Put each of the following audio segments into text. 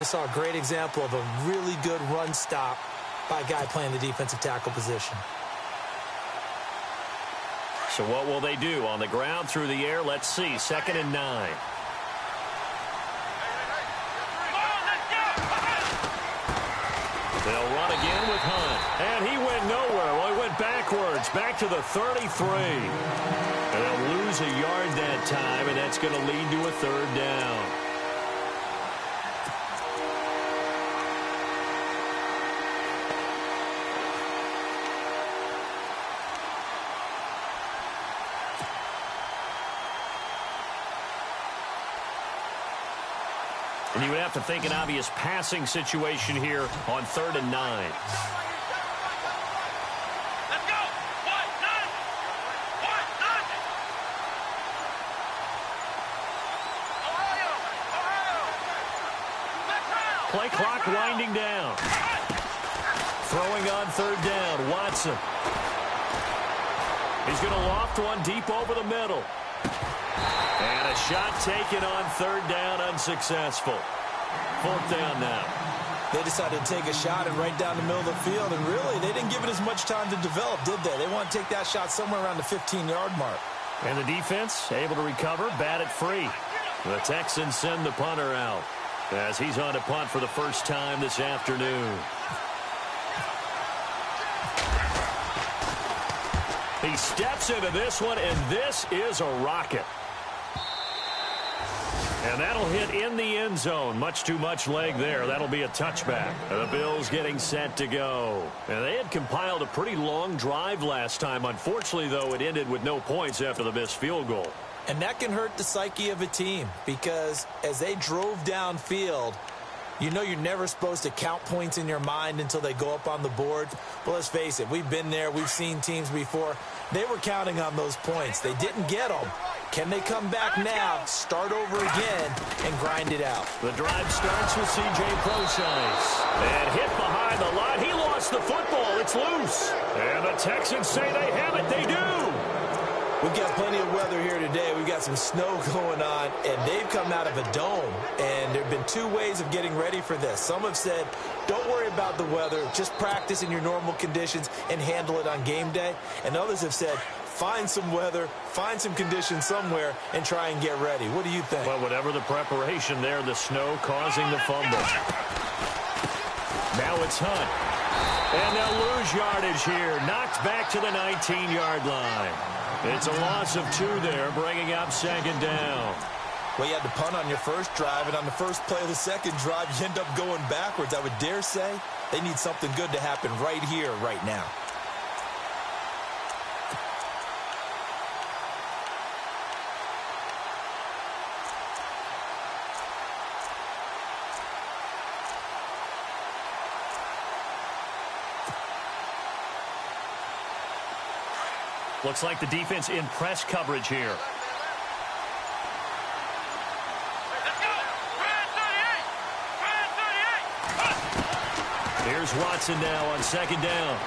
I saw a great example of a really good run stop by a guy playing the defensive tackle position. So what will they do? On the ground, through the air, let's see. 2nd and 9. They'll run again with Hunt. And he went nowhere. Well, he went backwards, back to the 33. And they'll lose a yard that time, and that's going to lead to a 3rd down. And you would have to think an obvious passing situation here on 3rd and 9. Let's go! 1-9! Play clock winding down. Throwing on 3rd down, Watson. He's going to loft one deep over the middle. And a shot taken on 3rd down, unsuccessful. 4th down now. They decided to take a shot and right down the middle of the field, and really, they didn't give it as much time to develop, did they? They want to take that shot somewhere around the 15-yard mark. And the defense able to recover, bat it free. The Texans send the punter out as he's on to punt for the first time this afternoon. He steps into this one, and this is a rocket. And that'll hit in the end zone. Much too much leg there. That'll be a touchback. The Bills getting set to go. And they had compiled a pretty long drive last time. Unfortunately, though, it ended with no points after the missed field goal. And that can hurt the psyche of a team because as they drove downfield, you know you're never supposed to count points in your mind until they go up on the board. But let's face it, we've been there. We've seen teams before. They were counting on those points. They didn't get them. Can they come back now, start over again, and grind it out? The drive starts with C.J. Procise. And hit behind the line. He lost the football. It's loose. And the Texans say they have it. They do. We've got plenty of weather here today. We've got some snow going on, and they've come out of a dome. And there have been two ways of getting ready for this. Some have said, don't worry about the weather. Just practice in your normal conditions and handle it on game day. And others have said, find some weather, find some conditions somewhere, and try and get ready. What do you think? Well, whatever the preparation there, the snow causing the fumble. Now it's Hunt. And they'll lose yardage here. Knocked back to the 19-yard line. It's a loss of 2 there, bringing up 2nd down. Well, you had to punt on your first drive, and on the first play of the second drive, you end up going backwards. I would dare say they need something good to happen right here, right now. Looks like the defense in press coverage here. Here's Watson now on 2nd down.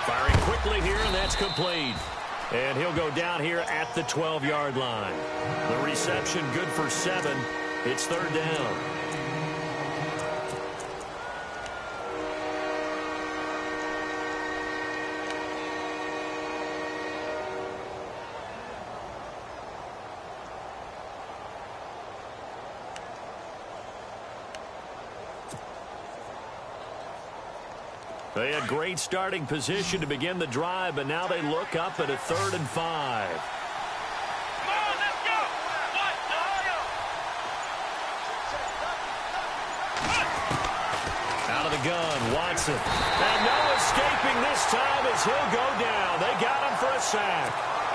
Firing quickly here, and that's complete. And he'll go down here at the 12-yard line. The reception good for 7. It's 3rd down. They had great starting position to begin the drive, but now they look up at a 3rd and 5. Come on, let's go! Out of the gun, Watson. And no escaping this time as he'll go down. They got him for a sack.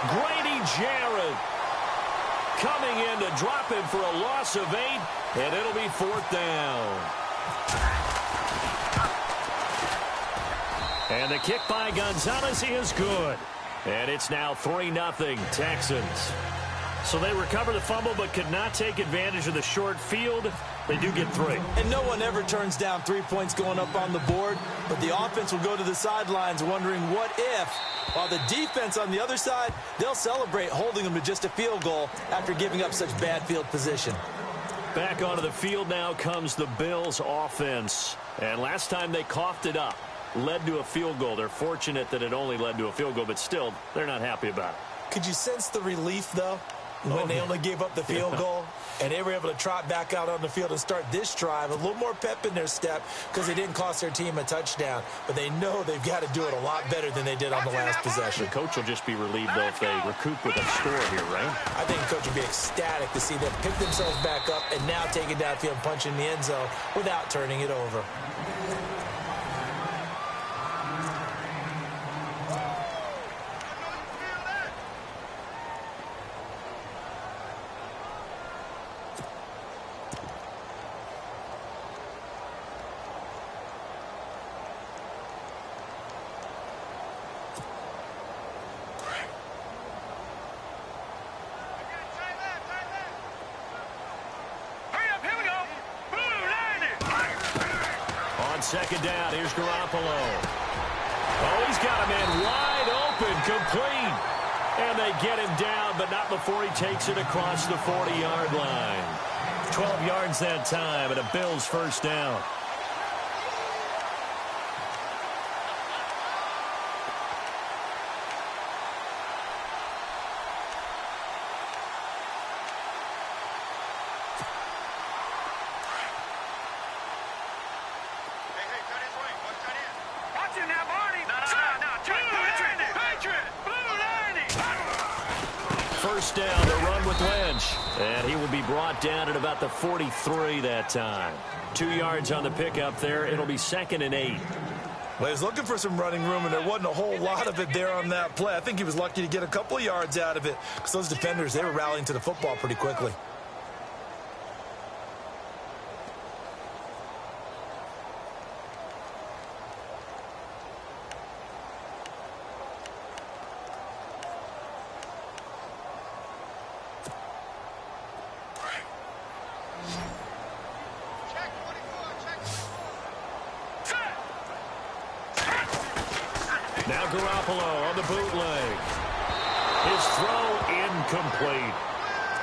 Grady Jarrett coming in to drop him for a loss of 8, and it'll be 4th down. And the kick by Gonzalez is good. And it's now 3-0 Texans. So they recover the fumble but could not take advantage of the short field. They do get 3. And no one ever turns down 3 points going up on the board. But the offense will go to the sidelines wondering what if. While the defense on the other side, they'll celebrate holding them to just a field goal after giving up such bad field position. Back onto the field now comes the Bills offense. And last time they coughed it up, led to a field goal. They're fortunate that it only led to a field goal, but still, they're not happy about it. Could you sense the relief, though, when they only gave up the field goal? And they were able to trot back out on the field and start this drive. A little more pep in their step because they didn't cost their team a touchdown. But they know they've got to do it a lot better than they did on the last possession. The coach will just be relieved, though, if they recoup with a score here, right? I think the coach will be ecstatic to see them pick themselves back up and now take it downfield and punch in the end zone without turning it over. Second down, here's Garoppolo. Oh, he's got a man wide open, complete. And they get him down, but not before he takes it across the 40-yard line. 12 yards that time, and a Bills first down. First down, the run with Lynch. And he will be brought down at about the 43 that time. 2 yards on the pickup there. It'll be 2nd and 8. Well, he was looking for some running room, and there wasn't a whole lot of it there on that play. I think he was lucky to get a couple of yards out of it because those defenders, they were rallying to the football pretty quickly. Now Garoppolo on the bootleg. His throw incomplete.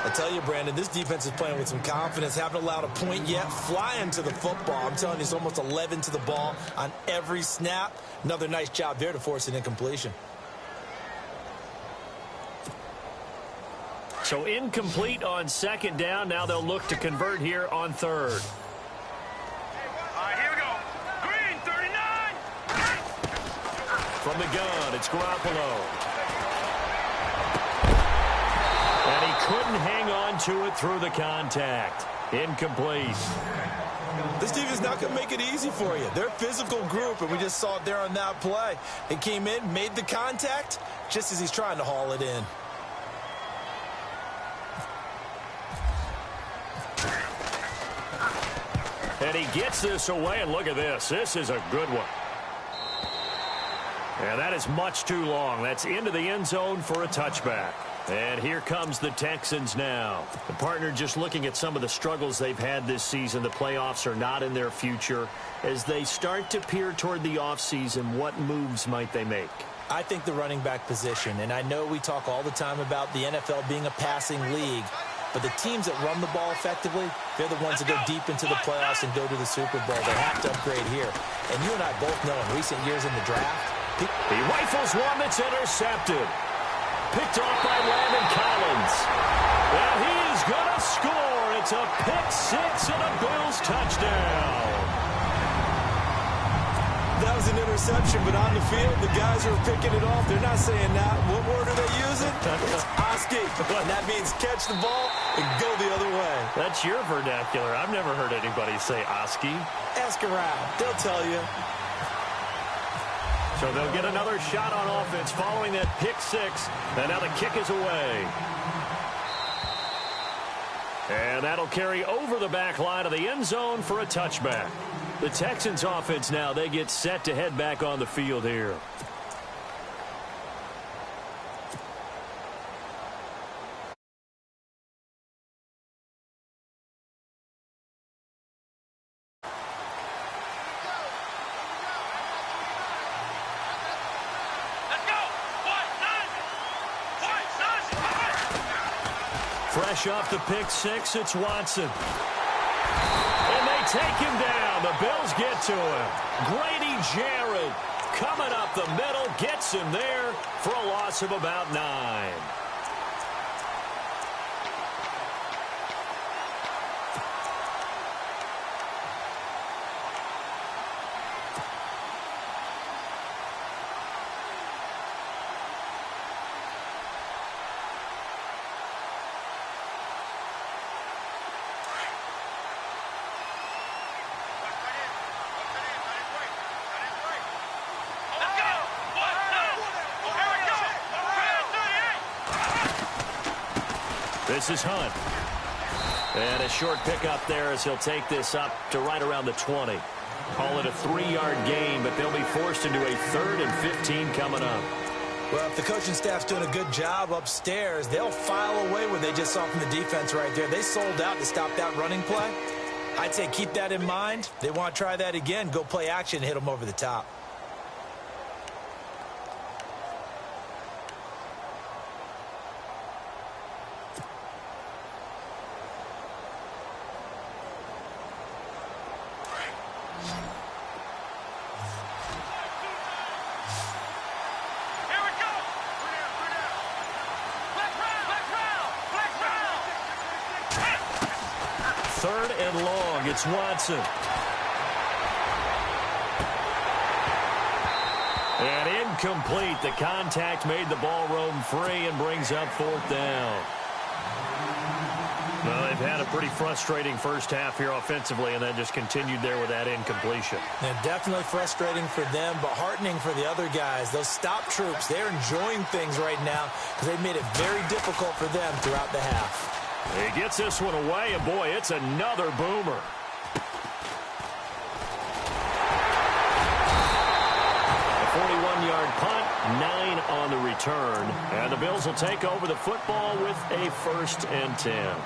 I tell you, Brandon, this defense is playing with some confidence. Haven't allowed a point yet. Flying to the football. I'm telling you, it's almost 11 to the ball on every snap. Another nice job there to force an incompletion. So incomplete on second down. Now they'll look to convert here on third. Here we go. Green, 39. From the gun, it's Garoppolo. And he couldn't hang on to it through the contact. Incomplete. This team is not going to make it easy for you. They're a physical group, and we just saw it there on that play. They came in, made the contact, just as he's trying to haul it in. And he gets this away, and look at this. This is a good one. And that is much too long. That's into the end zone for a touchback. And here comes the Texans now. The partner just looking at some of the struggles they've had this season. The playoffs are not in their future. As they start to peer toward the offseason, what moves might they make? I think the running back position, and I know we talk all the time about the NFL being a passing league, but the teams that run the ball effectively, they're the ones that go deep into the playoffs and go to the Super Bowl. They have to upgrade here. And you and I both know in recent years in the draft, he rifles one that's intercepted. Picked off by Landon Collins. And he is going to score. It's a pick six and a Bills touchdown. That was an interception, but on the field, the guys who are picking it off, they're not saying that. What word are they using? It's Oski. And that means catch the ball and go the other way. That's your vernacular. I've never heard anybody say Oski. Ask around. They'll tell you. So they'll get another shot on offense following that pick six. And now the kick is away. And that'll carry over the back line of the end zone for a touchback. The Texans offense now, they get set to head back on the field here. Fresh off the pick six, it's Watson. And they take him down. The Bills get to him. Grady Jarrett coming up the middle, gets him there for a loss of about 9. This is Hunt. And a short pickup there as he'll take this up to right around the 20. Call it a 3-yard gain, but they'll be forced into a 3rd and 15 coming up. Well, if the coaching staff's doing a good job upstairs, they'll file away what they just saw from the defense right there. They sold out to stop that running play. I'd say keep that in mind. They want to try that again. Go play action and hit them over the top. It's Watson. And incomplete. The contact made the ball roam free and brings up 4th down. Well, they've had a pretty frustrating first half here offensively, and then just continued there with that incompletion. And definitely frustrating for them, but heartening for the other guys. Those stop troops, they're enjoying things right now because they've made it very difficult for them throughout the half. He gets this one away, and boy, it's another boomer. A 41-yard punt, 9 on the return. And the Bills will take over the football with a 1st and 10.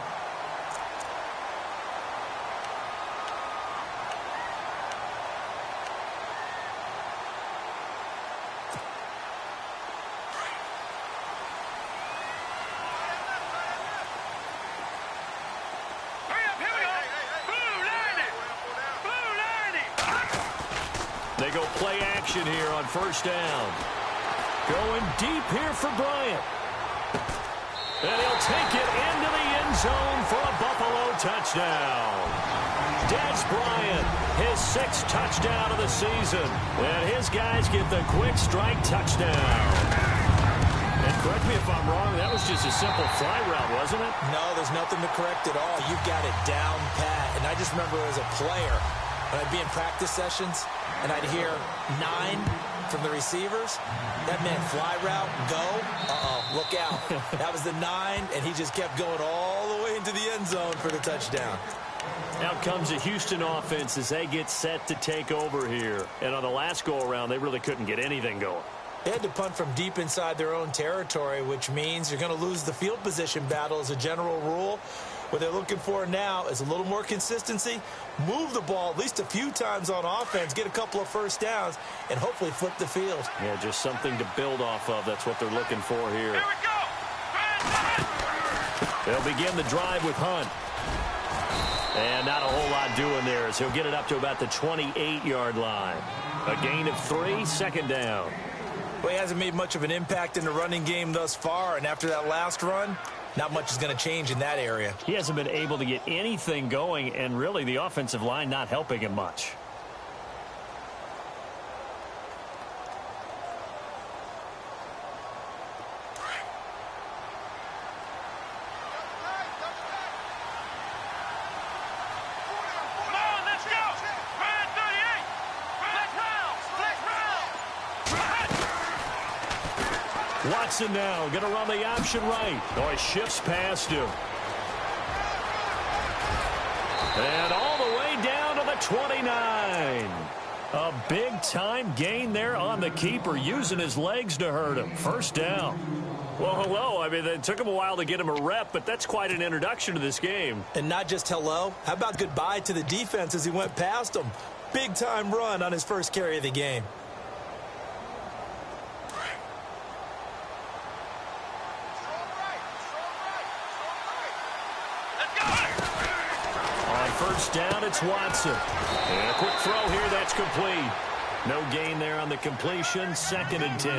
They go play action here on 1st down. Going deep here for Bryant. And he'll take it into the end zone for a Buffalo touchdown. Des Bryant, his 6th touchdown of the season. And his guys get the quick strike touchdown. And correct me if I'm wrong, that was just a simple fly route, wasn't it? No, there's nothing to correct at all. You've got it down pat. And I just remember as a player, when I'd be in practice sessions, and I'd hear 9 from the receivers. That meant fly route, go. Uh-oh, look out. That was the 9, and he just kept going all the way into the end zone for the touchdown. Out comes the Houston offense as they get set to take over here. And on the last go-around, they really couldn't get anything going. They had to punt from deep inside their own territory, which means you're going to lose the field position battle as a general rule. What they're looking for now is a little more consistency, move the ball at least a few times on offense, get a couple of 1st downs, and hopefully flip the field. Yeah, just something to build off of. That's what they're looking for here. Here we go. They'll begin the drive with Hunt. And not a whole lot doing there as he'll get it up to about the 28-yard line. A gain of 3, 2nd down. Well, he hasn't made much of an impact in the running game thus far, and after that last run, not much is going to change in that area. He hasn't been able to get anything going, and really the offensive line not helping him much. Come on, let's go. Ryan 38. Watson now going to run the option right. Oh, he shifts past him. And all the way down to the 29. A big-time gain there on the keeper, using his legs to hurt him. 1st down. Well, hello. I mean, it took him a while to get him a rep, but that's quite an introduction to this game. And not just hello. How about goodbye to the defense as he went past him? Big-time run on his first carry of the game. run, it's Watson. And a quick throw here, that's complete. No gain there on the completion, 2nd and 10.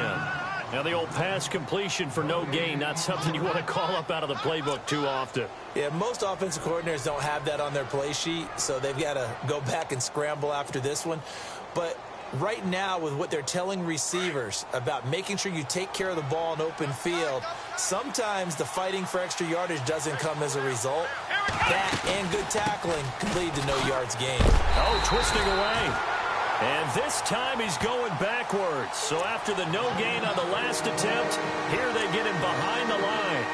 Now the old pass completion for no gain, not something you want to call up out of the playbook too often. Yeah, most offensive coordinators don't have that on their play sheet, so they've got to go back and scramble after this one. But right now, with what they're telling receivers about making sure you take care of the ball in open field, sometimes the fighting for extra yardage doesn't come as a result. That and good tackling can lead to no yards gained. Oh, twisting away. And this time he's going backwards. So after the no gain on the last attempt, here they get him behind the line.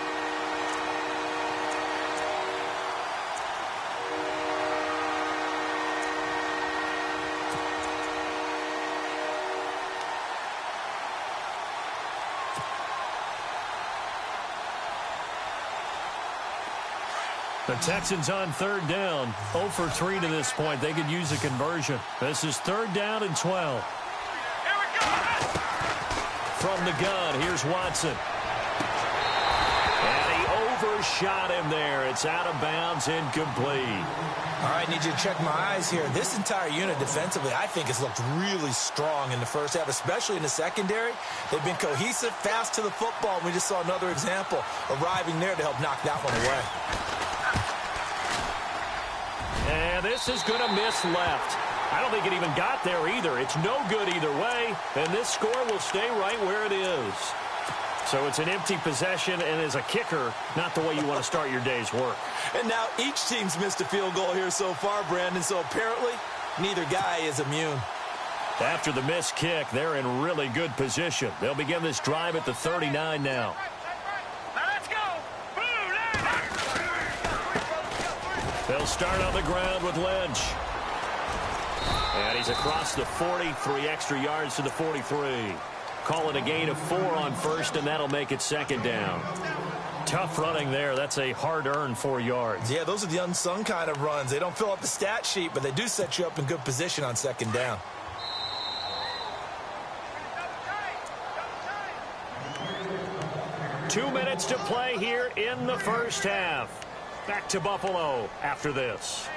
The Texans on 3rd down, 0 for 3 to this point. They could use a conversion. This is 3rd down and 12. From the gun, here's Watson. And he overshot him there. It's out of bounds, incomplete. All right, need you to check my eyes here. This entire unit defensively, I think, has looked really strong in the first half, especially in the secondary. They've been cohesive, fast to the football. We just saw another example arriving there to help knock that one away. And this is going to miss left. I don't think it even got there either. It's no good either way, and this score will stay right where it is. So it's an empty possession, and as a kicker, not the way you want to start your day's work. And now each team's missed a field goal here so far, Brandon, so apparently neither guy is immune. After the missed kick, they're in really good position. They'll begin this drive at the 39 now. They'll start on the ground with Lynch. And he's across the 40, 3 extra yards to the 43. Call it a gain of 4 on 1st, and that'll make it 2nd down. Tough running there. That's a hard-earned 4 yards. Yeah, those are the unsung kind of runs. They don't fill up the stat sheet, but they do set you up in good position on 2nd down. Two minutes to play here in the first half. Back to Buffalo after this.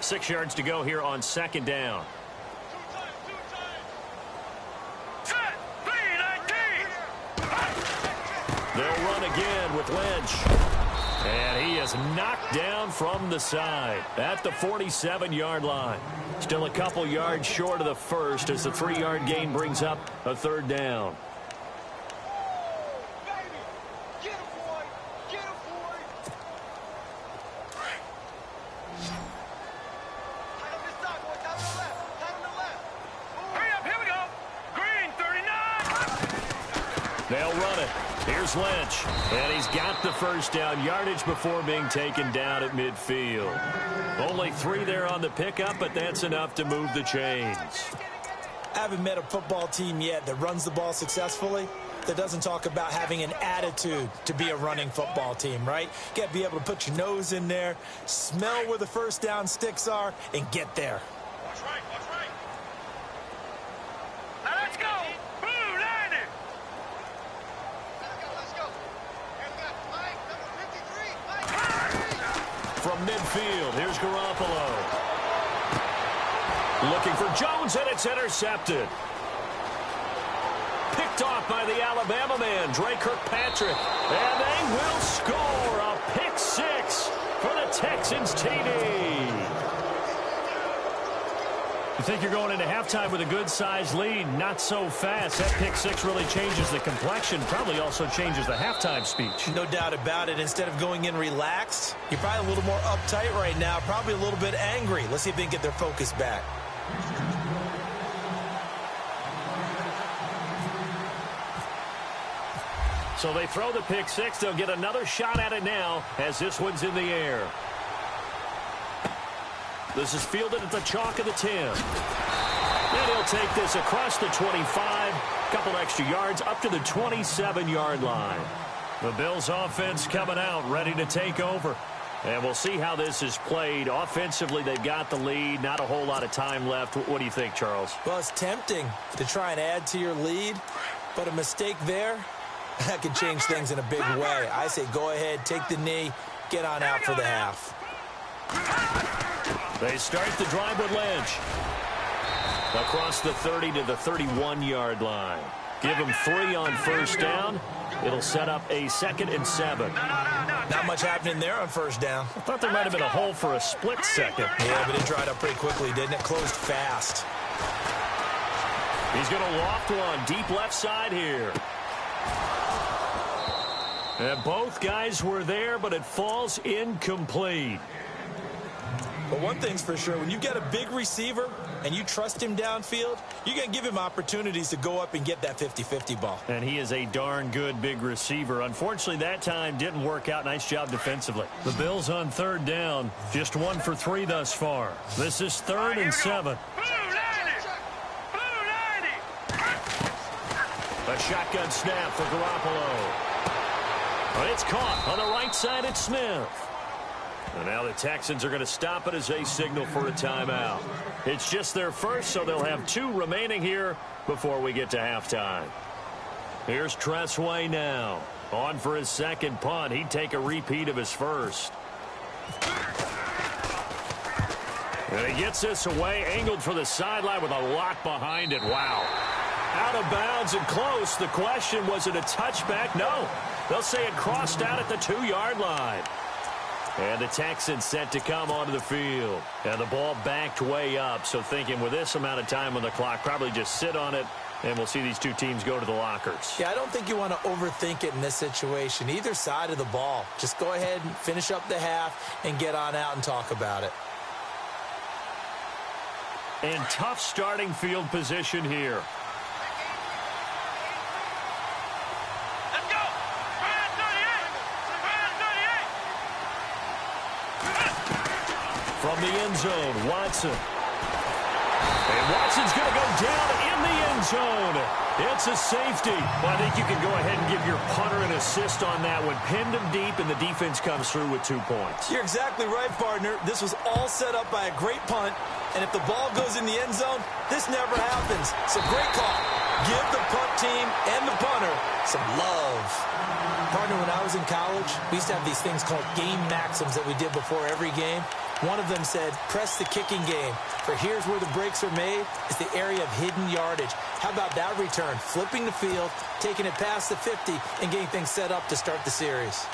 6 yards to go here on 2nd down. They'll run again with Lynch. And he is knocked down from the side at the 47-yard line. Still a couple yards short of the first as the 3-yard gain brings up a 3rd down. They'll run it. Here's Lynch. And he's got the 1st down yardage before being taken down at midfield. Only 3 there on the pickup, but that's enough to move the chains. I haven't met a football team yet that runs the ball successfully that doesn't talk about having an attitude to be a running football team, right? You got to be able to put your nose in there, smell where the 1st down sticks are, and get there. Watch right, watch right. Now let's go. Boom, land it. Let's go. Here's that Mike, number 53. From midfield, here's Garoppolo. Looking for Jones, and it's intercepted. Picked off by the Alabama man, Dre Kirkpatrick. And they will score a pick 6 for the Texans TD. You think you're going into halftime with a good-sized lead? Not so fast. That pick 6 really changes the complexion, probably also changes the halftime speech. No doubt about it. Instead of going in relaxed, you're probably a little more uptight right now, probably a little bit angry. Let's see if they can get their focus back. So they throw the pick 6. They'll get another shot at it now as this one's in the air. This is fielded at the chalk of the 10. And he'll take this across the 25. Couple extra yards up to the 27-yard line. The Bills offense coming out, ready to take over. And we'll see how this is played. Offensively, they've got the lead. Not a whole lot of time left. What do you think, Charles? Well, it's tempting to try and add to your lead, but a mistake there, that could change things in a big way. I say go ahead, take the knee, get on out for the half. They start the drive with Lynch. Across the 30 to the 31-yard line. Give them 3 on first down. It'll set up a 2nd and 7. Not much happening there on first down. I thought there might have been a hole for a split second. Yeah, but it dried up pretty quickly, didn't it? Closed fast. He's going to loft one deep left side here. And both guys were there, but it falls incomplete. But one thing's for sure, when you get a big receiver and you trust him downfield, you're going to give him opportunities to go up and get that 50-50 ball. And he is a darn good big receiver. Unfortunately, that time didn't work out. Nice job defensively. The Bills on 3rd down. Just 1 for 3 thus far. This is 3rd and 7. A shotgun snap for Garoppolo. But it's caught on the right side at Smith. And now the Texans are going to stop it as they signal for a timeout. It's just their first, so they'll have 2 remaining here before we get to halftime. Here's Tressway now. On for his 2nd punt. He'd take a repeat of his first. And he gets this away, angled for the sideline with a lot behind it. Wow. Out of bounds and close. The question, was it a touchback? No. They'll say it crossed out at the 2-yard line. And the Texans set to come onto the field. And the ball backed way up, so thinking with this amount of time on the clock, probably just sit on it, and we'll see these 2 teams go to the lockers. Yeah, I don't think you want to overthink it in this situation. Either side of the ball. Just go ahead and finish up the half and get on out and talk about it. And tough starting field position here. From the end zone, Watson. And Watson's going to go down in the end zone. It's a safety. Well, I think you can go ahead and give your punter an assist on that one. Pinned him deep, and the defense comes through with 2 points. You're exactly right, partner. This was all set up by a great punt. And if the ball goes in the end zone, this never happens. So great call. Give the punt team and the punter some love. Partner, when I was in college, we used to have these things called game maxims that we did before every game. One of them said, press the kicking game. For here's where the breaks are made. It's the area of hidden yardage. How about that return? Flipping the field, taking it past the 50, and getting things set up to start the series.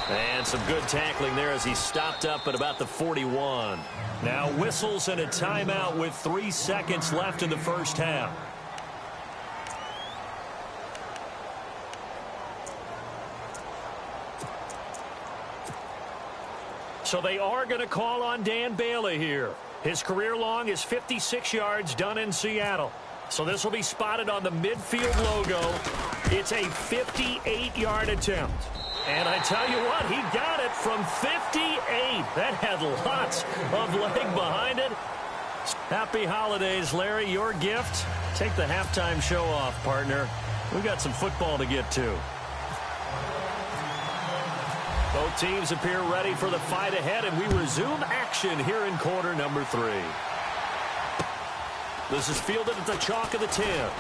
And some good tackling there as he stopped up at about the 41. Now whistles and a timeout with 3 seconds left in the first half. So they are going to call on Dan Bailey here. His career long is 56 yards done in Seattle. So this will be spotted on the midfield logo. It's a 58-yard attempt. And I tell you what, he got it from 58. That had lots of leg behind it. Happy holidays, Larry. Your gift? Take the halftime show off, partner. We've got some football to get to. Both teams appear ready for the fight ahead, and we resume action here in quarter number 3. This is fielded at the chalk of the 10.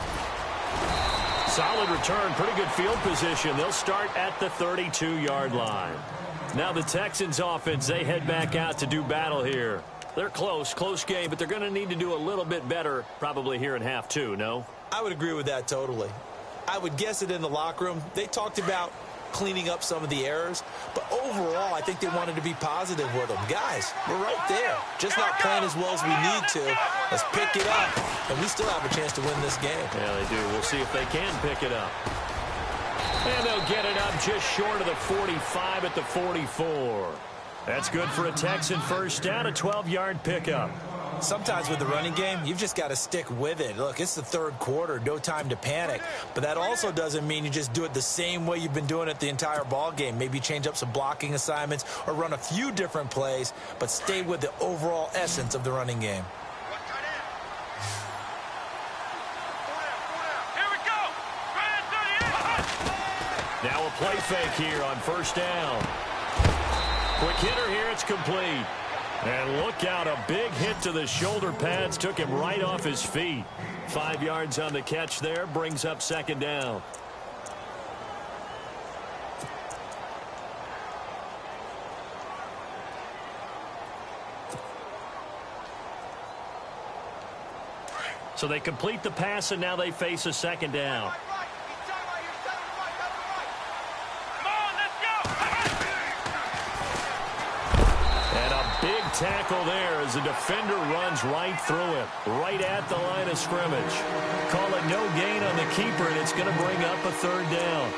Solid return, pretty good field position. They'll start at the 32-yard line. Now the Texans offense, they head back out to do battle here. They're close game, but they're going to need to do a little bit better probably here in half 2, no? I would agree with that totally. I would guess it in the locker room. They talked about cleaning up some of the errors, but overall, I think they wanted to be positive with them. Guys, we're right there. Just not playing as well as we need to. Let's pick it up, and we still have a chance to win this game. Yeah, they do. We'll see if they can pick it up. And they'll get it up just short of the 45 at the 44. That's good for a Texan first down, a 12-yard pickup. Sometimes with the running game, you've just got to stick with it. Look, it's the 3rd quarter, no time to panic. But that also doesn't mean you just do it the same way you've been doing it the entire ball game. Maybe change up some blocking assignments or run a few different plays, but stay with the overall essence of the running game. Here we go. Now a play fake here on first down. Quick hitter here, it's complete. And look out, a big hit to the shoulder pads took him right off his feet. 5 yards on the catch there, brings up second down. So they complete the pass, and now they face a second down. And a big tackle there as the defender runs right through him, right at the line of scrimmage. Call it no gain on the keeper, and it's going to bring up a third down.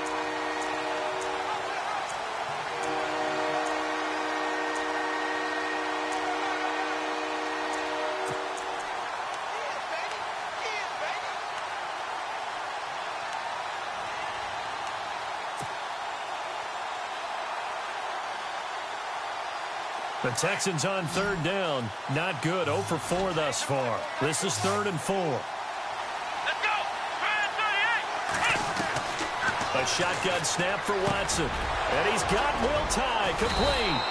The Texans on third down. Not good. 0 for 4 thus far. This is 3rd and 4. Let's go! 38! A shotgun snap for Watson. And he's got Will Tye complete.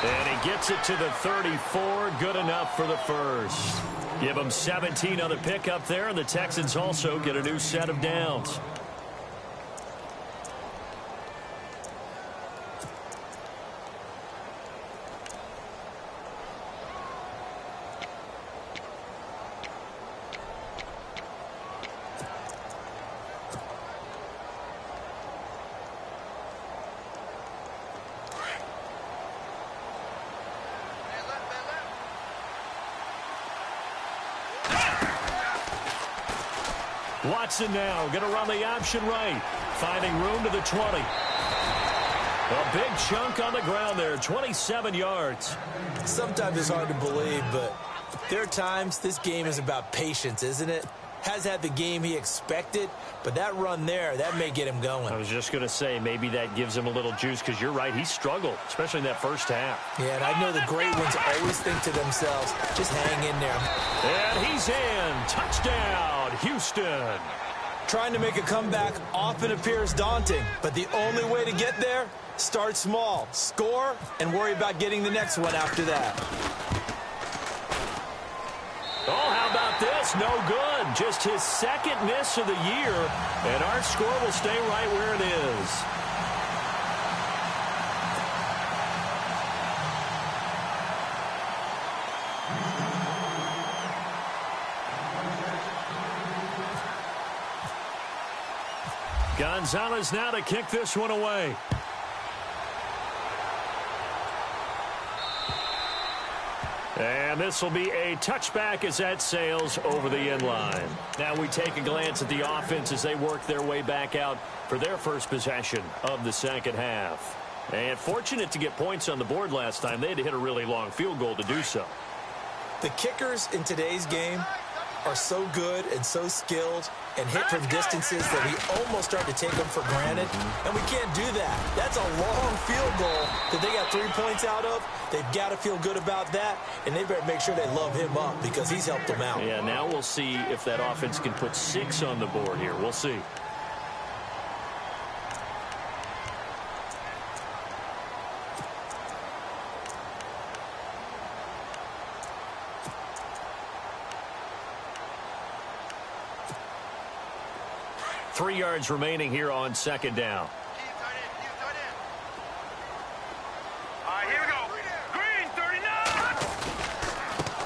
And he gets it to the 34. Good enough for the first. Give him 17 on the pickup there, and the Texans also get a new set of downs. Watson now going to run the option right, finding room to the 20. A big chunk on the ground there, 27 yards. Sometimes it's hard to believe, but there are times this game is about patience, isn't it? Has had the game he expected, but that run there, that may get him going. I was just going to say, maybe that gives him a little juice, because you're right, he struggled, especially in that first half. Yeah, and I know the great ones always think to themselves, just hang in there. And he's in. Touchdown, Houston. Trying to make a comeback often appears daunting, but the only way to get there, start small, score, and worry about getting the next one after that. Oh, how about this? No good. Just his second miss of the year, and our score will stay right where it is. Gonzalez now to kick this one away. And this will be a touchback as that sails over the end line. Now we take a glance at the offense as they work their way back out for their first possession of the second half. And fortunate to get points on the board last time. They had to hit a really long field goal to do so. The kickers in today's game are so good and so skilled and hit from distances that we almost start to take them for granted, and we can't do that. That's a long field goal that they got 3 points out of. They've got to feel good about that, and they better make sure they love him up because he's helped them out. Yeah, now we'll see if that offense can put 6 on the board here. We'll see. Three yards remaining here on second down. All right, here we go. Green, 39.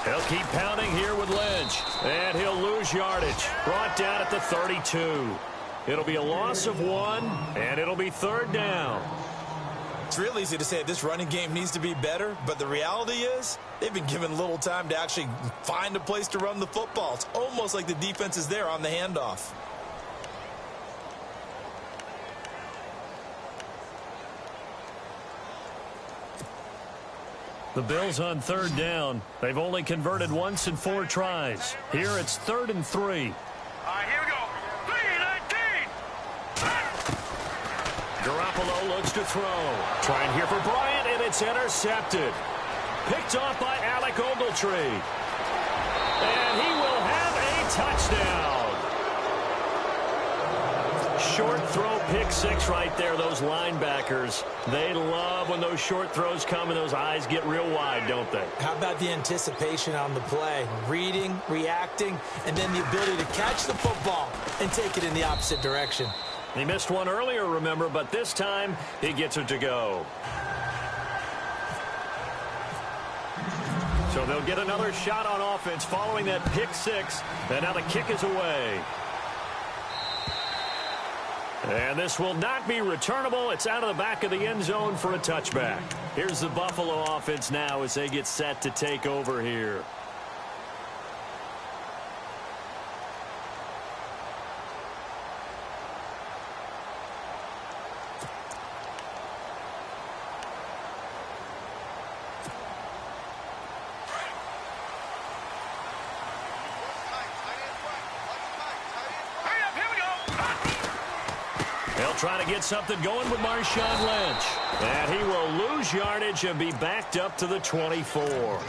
He'll keep pounding here with Lynch. And he'll lose yardage. Brought down at the 32. It'll be a loss of 1, and it'll be third down. It's real easy to say this running game needs to be better, but the reality is they've been given little time to actually find a place to run the football. It's almost like the defense is there on the handoff. The Bills on third down. They've only converted once in 4 tries. Here it's 3rd and 3. All right, here we go. 3-19. Garoppolo looks to throw. Trying here for Bryant, and it's intercepted. Picked off by Alec Ogletree. And he will have a touchdown. short throw pick six right there, those linebackers. They love when those short throws come and those eyes get real wide, don't they? How about the anticipation on the play? Reading, reacting, and then the ability to catch the football and take it in the opposite direction. He missed one earlier, remember, but this time he gets it to go. So they'll get another shot on offense following that pick six, and now the kick is away. And this will not be returnable. It's out of the back of the end zone for a touchback. Here's the Buffalo offense now as they get set to take over here. Trying to get something going with Marshawn Lynch. And he will lose yardage and be backed up to the 24.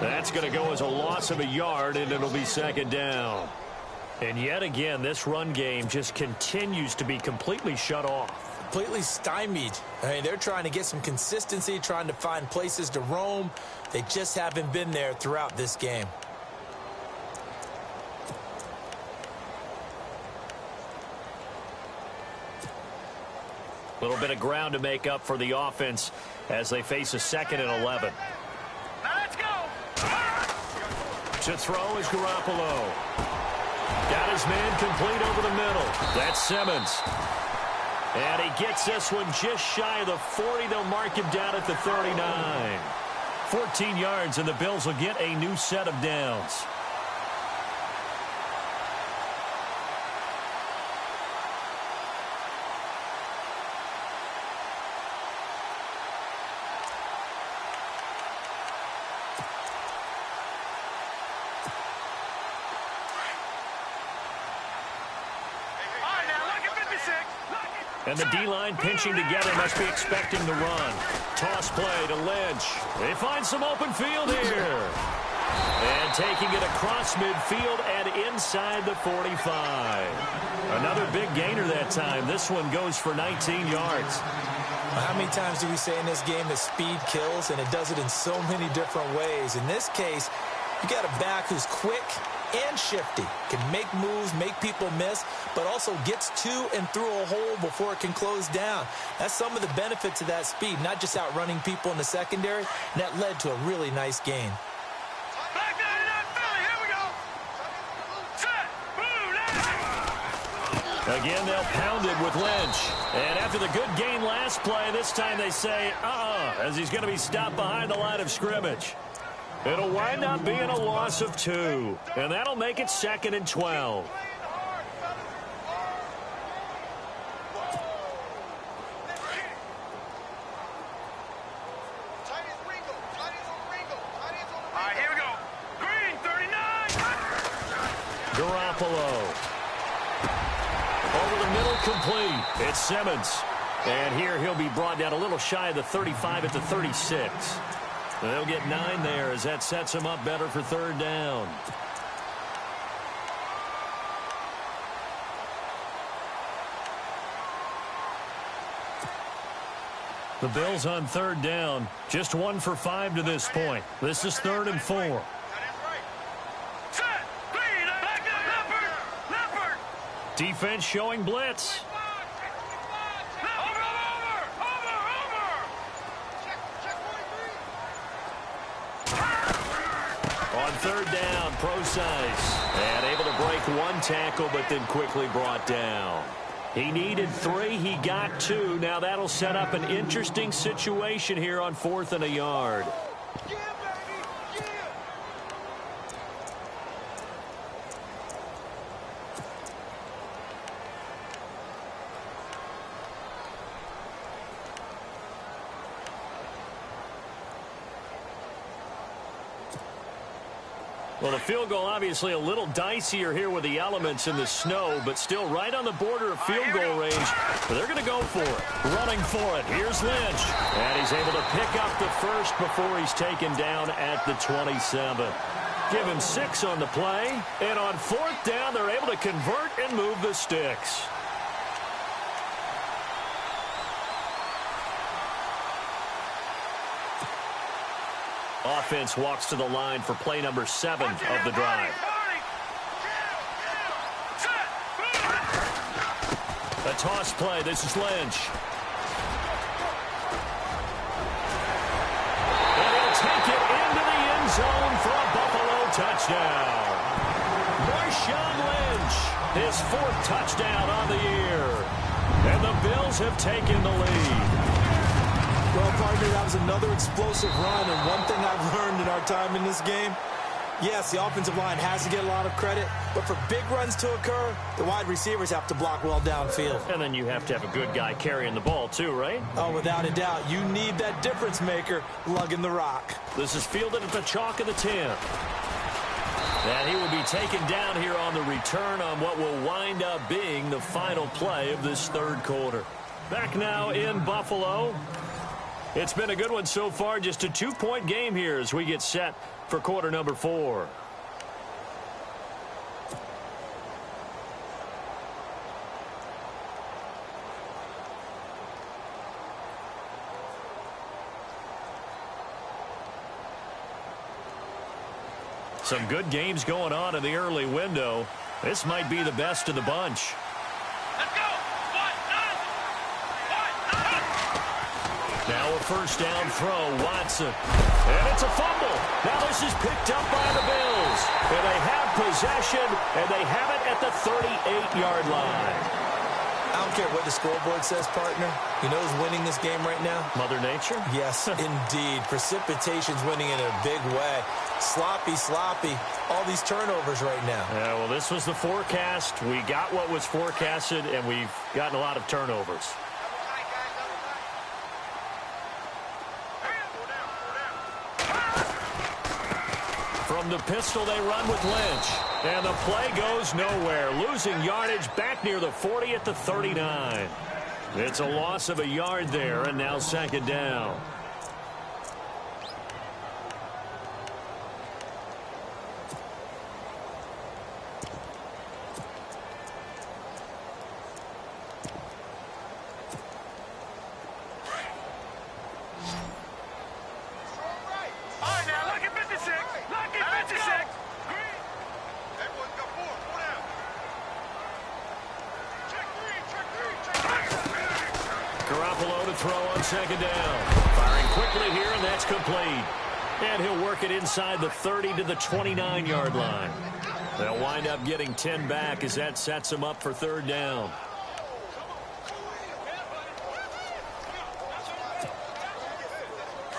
That's going to go as a loss of a yard, and it'll be second down. And yet again, this run game just continues to be completely shut off. Completely stymied. I mean, they're trying to get some consistency, trying to find places to roam. They just haven't been there throughout this game. A little bit of ground to make up for the offense as they face a 2nd and 11. Now let's go. To throw is Garoppolo. Got his man complete over the middle. That's Simmons. And he gets this one just shy of the 40. They'll mark him down at the 39. 14 yards, and the Bills will get a new set of downs. And the D-line pinching together, must be expecting the run. Toss play to Lynch. They find some open field here. And taking it across midfield and inside the 45. Another big gainer that time. This one goes for 19 yards. How many times do we say in this game that speed kills, and it does it in so many different ways? In this case, you got a back who's quick and shifty, can make moves, make people miss, but also gets to and through a hole before it can close down. That's some of the benefits of that speed, not just outrunning people in the secondary, and that led to a really nice gain. Back down to that Philly. Here we go. Set. Move. Again, they'll pound it with Lynch. And after the good gain last play, this time they say, as he's going to be stopped behind the line of scrimmage. It'll wind up being a loss of 2. And that'll make it 2nd and 12. All right, here we go. Green, 39. Garoppolo. Over the middle, complete. It's Simmons. And here he'll be brought down a little shy of the 35 at the 36. They'll get 9 there as that sets them up better for 3rd down. The Bills on 3rd down. Just 1 for 5 to this point. This is 3rd and 4. Set. Green, back down. Leopard. Defense showing blitz. On 3rd down, Procise. And able to break 1 tackle, but then quickly brought down. He needed 3. He got 2. Now that'll set up an interesting situation here on 4th and a yard. Well, the field goal obviously a little dicier here with the elements in the snow, but still right on the border of field goal range. But they're going to go for it. Running for it. Here's Lynch. And he's able to pick up the first before he's taken down at the 27. Give him 6 on the play. And on 4th down, they're able to convert and move the sticks. Offense walks to the line for play number 7 of the drive. A toss play. This is Lynch. And he'll take it into the end zone for a Buffalo touchdown. Marshawn Lynch, his 4th touchdown on the year. And the Bills have taken the lead. Well, partner, that was another explosive run, and one thing I've learned in our time in this game, yes, the offensive line has to get a lot of credit, but for big runs to occur, the wide receivers have to block well downfield. And then you have to have a good guy carrying the ball too, right? Oh, without a doubt. You need that difference maker lugging the rock. This is fielded at the chalk of the 10. And he will be taken down here on the return on what will wind up being the final play of this 3rd quarter. Back now in Buffalo. It's been a good one so far. Just a 2-point game here as we get set for quarter number 4. Some good games going on in the early window. This might be the best of the bunch. Let's go. Now a first down throw, Watson. And it's a fumble. Now this is picked up by the Bills. And they have possession, and they have it at the 38-yard line. I don't care what the scoreboard says, partner. You know who's winning this game right now? Mother Nature? Yes, indeed. Precipitation's winning in a big way. Sloppy. All these turnovers right now. Yeah, well, this was the forecast. We got what was forecasted, and we've gotten a lot of turnovers. From the pistol, they run with Lynch. And the play goes nowhere. Losing yardage back near the 40 at the 39. It's a loss of a yard there, and now 2nd down. Throw on 2nd down. Firing quickly here, and that's complete. And he'll work it inside the 30 to the 29-yard line. They'll wind up getting 10 back as that sets them up for 3rd down.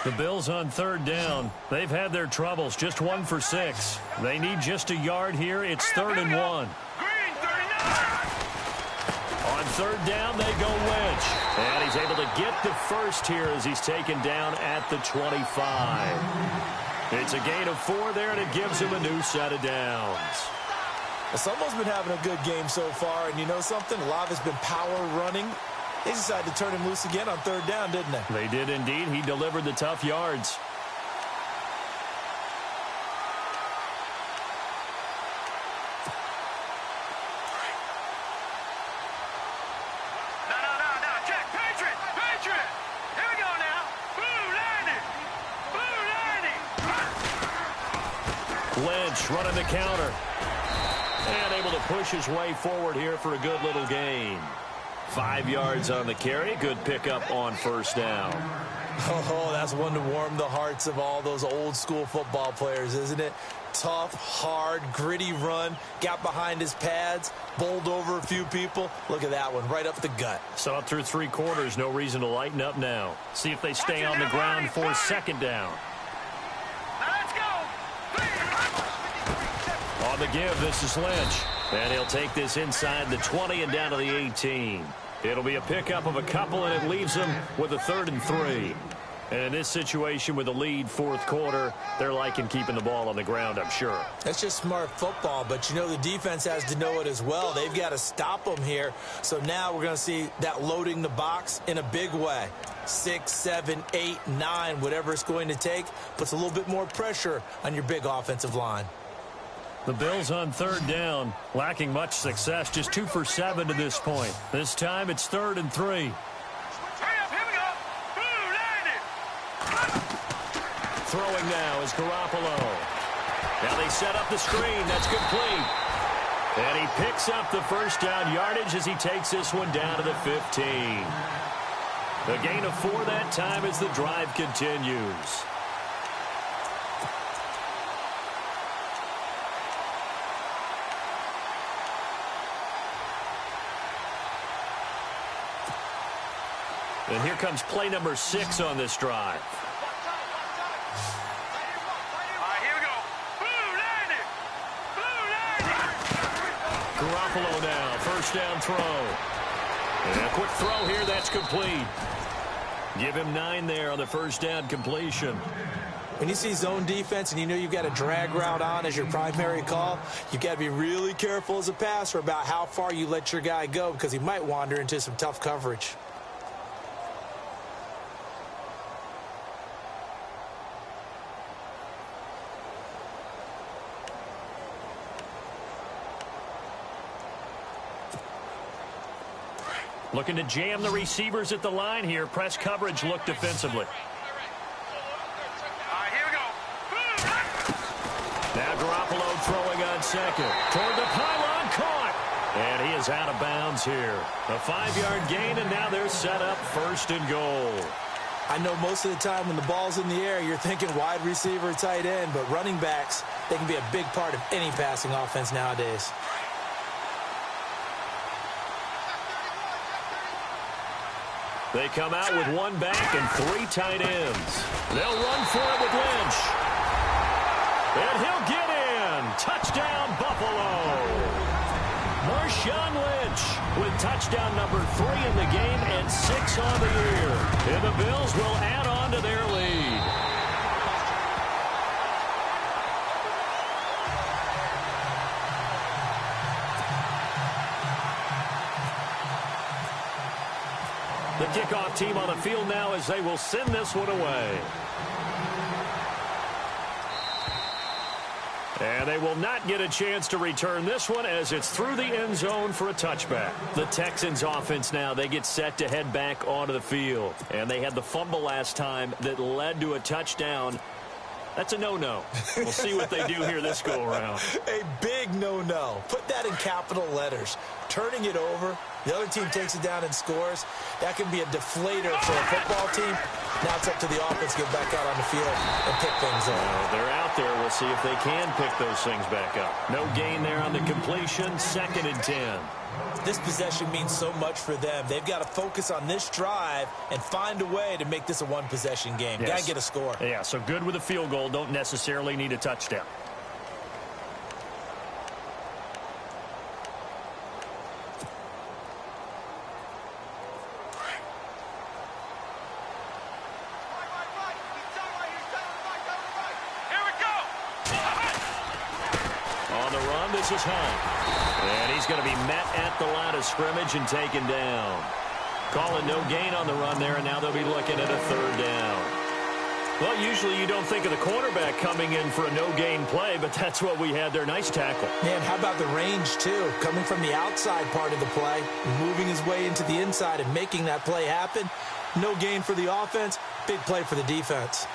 The Bills on 3rd down. They've had their troubles, just 1 for 6. They need just a yard here. It's 3rd and 1. On 3rd down, they go Lynch. And he's able to get the first here as he's taken down at the 25. It's a gain of 4 there, and it gives him a new set of downs. Someone's been having a good game so far, and you know something? A lot of it's been power running. They decided to turn him loose again on 3rd down, didn't they? They did indeed. He delivered the tough yards. Lynch running the counter. And able to push his way forward here for a good little gain. 5 yards on the carry. Good pickup on 1st down. Oh, that's one to warm the hearts of all those old school football players, isn't it? Tough, hard, gritty run. Got behind his pads. Bowled over a few people. Look at that one, right up the gut. So up through 3 quarters, no reason to lighten up now. See if they stay on the ground for 2nd down. On the give, this is Lynch. And he'll take this inside the 20 and down to the 18. It'll be a pickup of a couple, and it leaves them with a 3rd and 3. And in this situation with a lead 4th quarter, they're liking keeping the ball on the ground, I'm sure. That's just smart football, but you know the defense has to know it as well. They've got to stop them here. So now we're going to see that loading the box in a big way. 6, 7, 8, 9, whatever it's going to take, puts a little bit more pressure on your big offensive line. The Bills on 3rd down, lacking much success, just 2 for 7 to this point. This time it's 3rd and 3. Throwing now is Garoppolo. Now they set up the screen. That's complete. And he picks up the first down yardage as he takes this one down to the 15. A gain of 4 that time as the drive continues. And here comes play number 6 on this drive. Here we go. Blue 90. Garoppolo now, first down throw. And a quick throw here, that's complete. Give him 9 there on the first down completion. When you see zone defense and you know you've got a drag route on as your primary call, you've got to be really careful as a passer about how far you let your guy go because he might wander into some tough coverage. Looking to jam the receivers at the line here. Press coverage look defensively. Here we go. Now Garoppolo throwing on second. Toward the pylon, caught. And he is out of bounds here. A 5-yard gain, and now they're set up first and goal. I know most of the time when the ball's in the air, you're thinking wide receiver, tight end, but running backs, they can be a big part of any passing offense nowadays. They come out with 1 back and 3 tight ends. They'll run for it with Lynch. And he'll get in. Touchdown, Buffalo. Marshawn Lynch with touchdown number 3 in the game and 6 on the year. And the Bills will add on to their lead. The kickoff team on the field now as they will send this one away. And they will not get a chance to return this one as it's through the end zone for a touchback. The Texans offense now, they get set to head back onto the field. And they had the fumble last time that led to a touchdown. That's a no-no. We'll see what they do here this go-around. A big no-no. Put that in capital letters. Turning it over, the other team takes it down and scores. That can be a deflator for a football team. Now it's up to the offense to get back out on the field and pick things up. They're out there. We'll see if they can pick those things back up. No gain there on the completion. 2nd and 10. This possession means so much for them. They've got to focus on this drive and find a way to make this a one-possession game. Yes. Got to get a score. Yeah, so good with a field goal. Don't necessarily need a touchdown. This is Hunt. And he's going to be met at the line of scrimmage and taken down. Calling no gain on the run there, and now they'll be looking at a 3rd down. Well, usually you don't think of the cornerback coming in for a no-gain play, but that's what we had there. Nice tackle. Man, how about the range, too? Coming from the outside part of the play, moving his way into the inside and making that play happen. No gain for the offense, big play for the defense.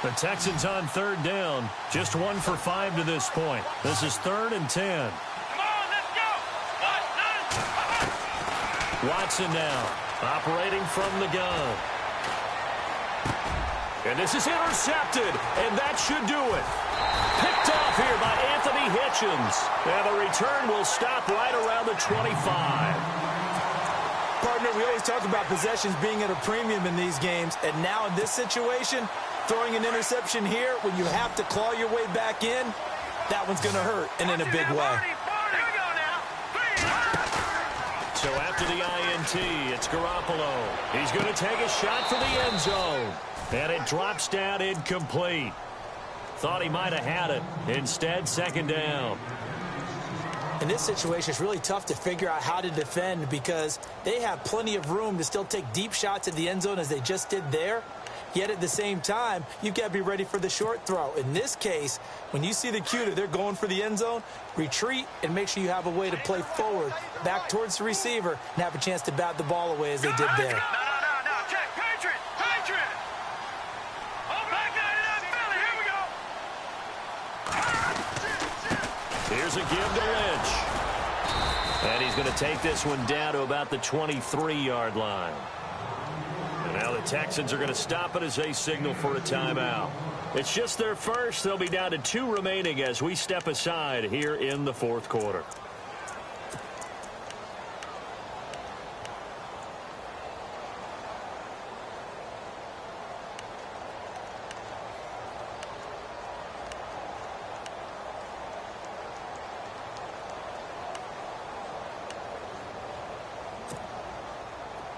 The Texans on 3rd down. Just 1 for 5 to this point. This is 3rd and 10. Come on, let's go. Watson now, operating from the gun. And this is intercepted, and that should do it. Picked off here by Anthony Hitchens. And the return will stop right around the 25. Partner, we always talk about possessions being at a premium in these games, and now in this situation, throwing an interception here when you have to claw your way back in, that one's going to hurt, and in a big way. So after the INT, it's Garoppolo. He's going to take a shot for the end zone. And it drops down incomplete. Thought he might have had it. Instead, 2nd down. In this situation, it's really tough to figure out how to defend because they have plenty of room to still take deep shots at the end zone as they just did there. Yet at the same time, you've got to be ready for the short throw. In this case, when you see the cue that they're going for the end zone, retreat and make sure you have a way to play forward, back towards the receiver, and have a chance to bat the ball away as they did there. No. Check. Patriot. Hold back there. Here's a give to Lynch. And he's going to take this one down to about the 23-yard line. And now the Texans are going to stop it as they signal for a timeout. It's just their first. They'll be down to 2 remaining as we step aside here in the fourth quarter.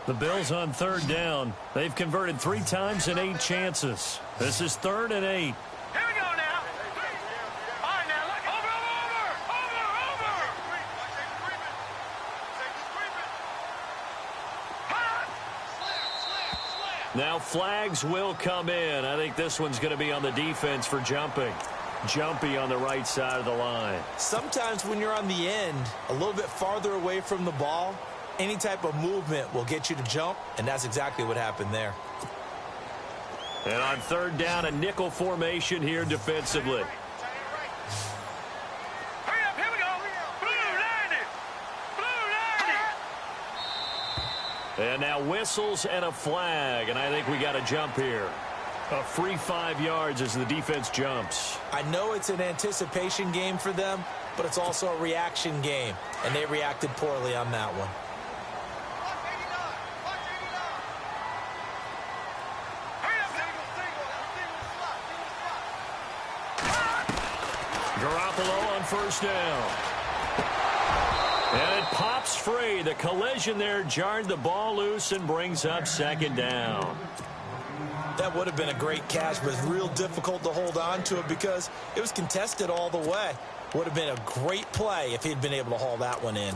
The Bills on 3rd down. They've converted 3 times in 8 chances. This is 3rd and 8. Here we go now. All right, now, look. Over. Now flags will come in. I think this one's going to be on the defense for jumping. Jumpy on the right side of the line. Sometimes when you're on the end, a little bit farther away from the ball, any type of movement will get you to jump, and that's exactly what happened there. And on 3rd down, a nickel formation here defensively. Hurry up, here we go. Blue 90. And now whistles and a flag, and I think we got a jump here. A free 5 yards as the defense jumps. I know it's an anticipation game for them, but it's also a reaction game, and they reacted poorly on that one. Garoppolo on 1st down. And it pops free. The collision there jarred the ball loose and brings up 2nd down. That would have been a great catch, but it's real difficult to hold on to it because it was contested all the way. Would have been a great play if he'd been able to haul that one in.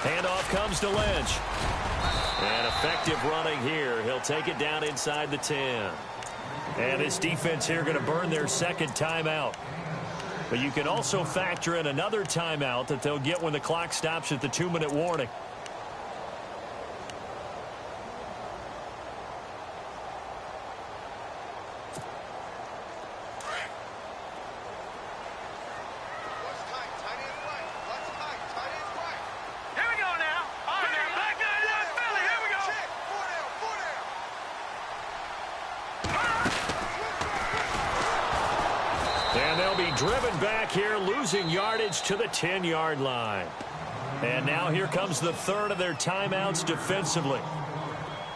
Handoff comes to Lynch. And effective running here. He'll take it down inside the 10. And this defense here going to burn their 2nd timeout. But you can also factor in another timeout that they'll get when the clock stops at the 2-minute warning. Driven back here, losing yardage to the 10-yard line. And now here comes the 3rd of their timeouts defensively.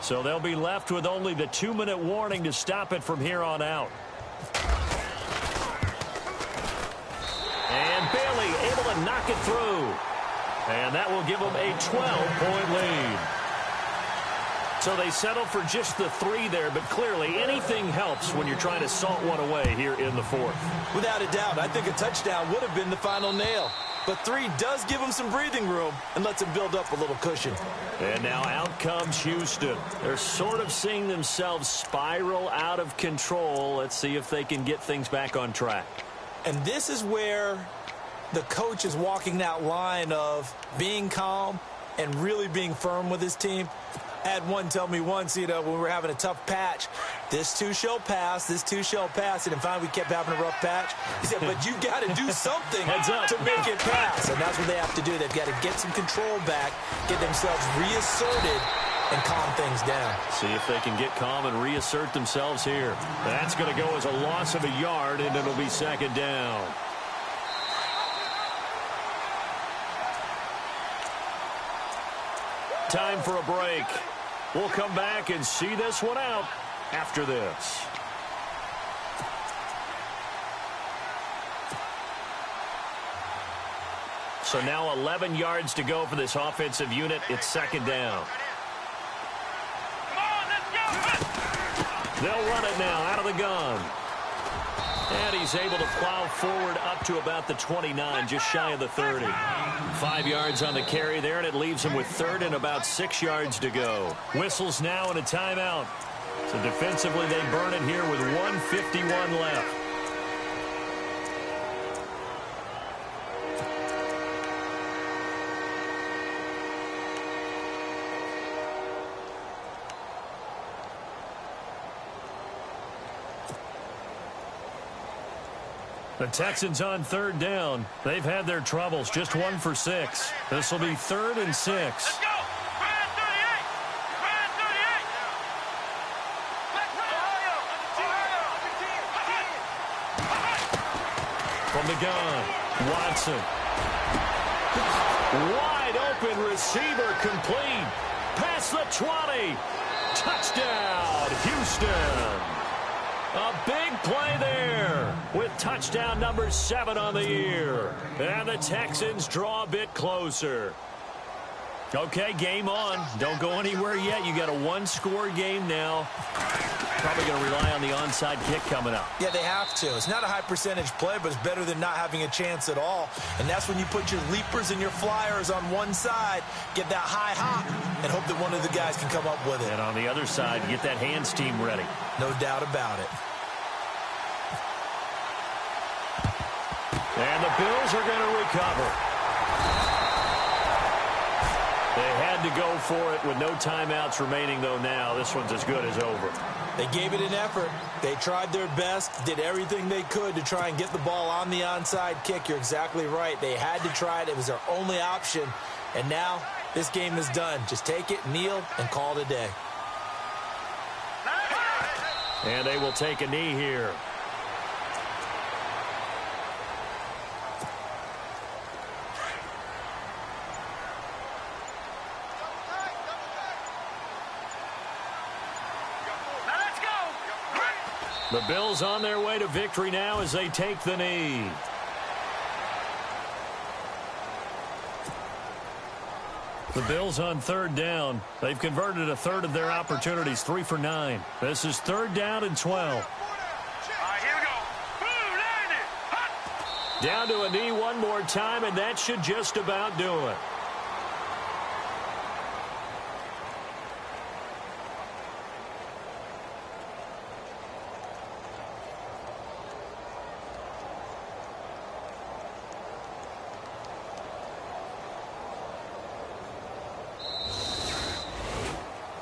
So they'll be left with only the 2-minute warning to stop it from here on out. And Bailey able to knock it through. And that will give them a 12-point lead. So they settle for just the 3 there, but clearly anything helps when you're trying to salt one away here in the 4th. Without a doubt, I think a touchdown would have been the final nail. But 3 does give them some breathing room and lets them build up a little cushion. And now out comes Houston. They're sort of seeing themselves spiral out of control. Let's see if they can get things back on track. And this is where the coach is walking that line of being calm and really being firm with his team. I had one tell me once, when we were having a tough patch, this too shall pass, this too shall pass. And finally, we kept having a rough patch. He said, but you got to do something to make it pass. And that's what they have to do. They've got to get some control back, get themselves reasserted, and calm things down. See if they can get calm and reassert themselves here. That's going to go as a loss of a yard, and it'll be 2nd down. Time for a break. We'll come back and see this one out after this. So now 11 yards to go for this offensive unit. It's 2nd down. They'll run it now out of the gun. And he's able to plow forward up to about the 29, just shy of the 30. 5 yards on the carry there, and it leaves him with 3rd and about 6 yards to go. Whistles now and a timeout. So defensively, they burn it here with 1:51 left. The Texans on third down. They've had their troubles, just 1 for 6. This will be 3rd and 6. Let's go. Brand 38. Brand 38. From the gun, Watson. Wide open receiver complete. Past the 20. Touchdown, Houston. A big play there with touchdown number 7 on the year. And the Texans draw a bit closer. Okay, game on. Don't go anywhere yet. You got a 1-score game now. Probably going to rely on the onside kick coming up. Yeah, they have to. It's not a high percentage play, but it's better than not having a chance at all. And that's when you put your leapers and your flyers on one side, get that high hop, and hope that one of the guys can come up with it. And on the other side, get that hands team ready. No doubt about it. And the Bills are going to recover. They had to go for it with no timeouts remaining, though, now. This one's as good as over. They gave it an effort. They tried their best, did everything they could to try and get the ball on the onside kick. You're exactly right. They had to try it. It was their only option. And now this game is done. Just take it, kneel, and call it a day. And they will take a knee here. The Bills on their way to victory now as they take the knee. The Bills on third down. They've converted a third of their opportunities, 3 for 9. This is 3rd down and 12. All right, here we go. Boom, landed. Hot. Down to a knee one more time, and that should just about do it.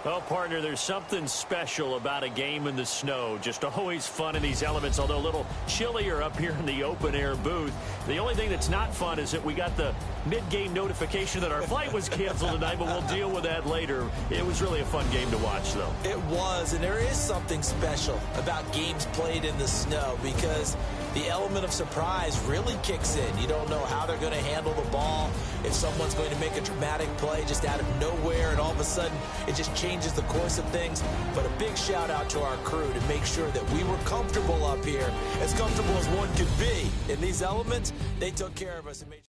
Well, partner, there's something special about a game in the snow. Just always fun in these elements, although a little chillier up here in the open-air booth. The only thing that's not fun is that we got the mid-game notification that our flight was canceled tonight, but we'll deal with that later. It was really a fun game to watch, though. It was, and there is something special about games played in the snow because the element of surprise really kicks in. You don't know how they're going to handle the ball, if someone's going to make a dramatic play just out of nowhere, and all of a sudden it just changes the course of things. But a big shout out to our crew to make sure that we were comfortable up here, as comfortable as one could be. In these elements, they took care of us and made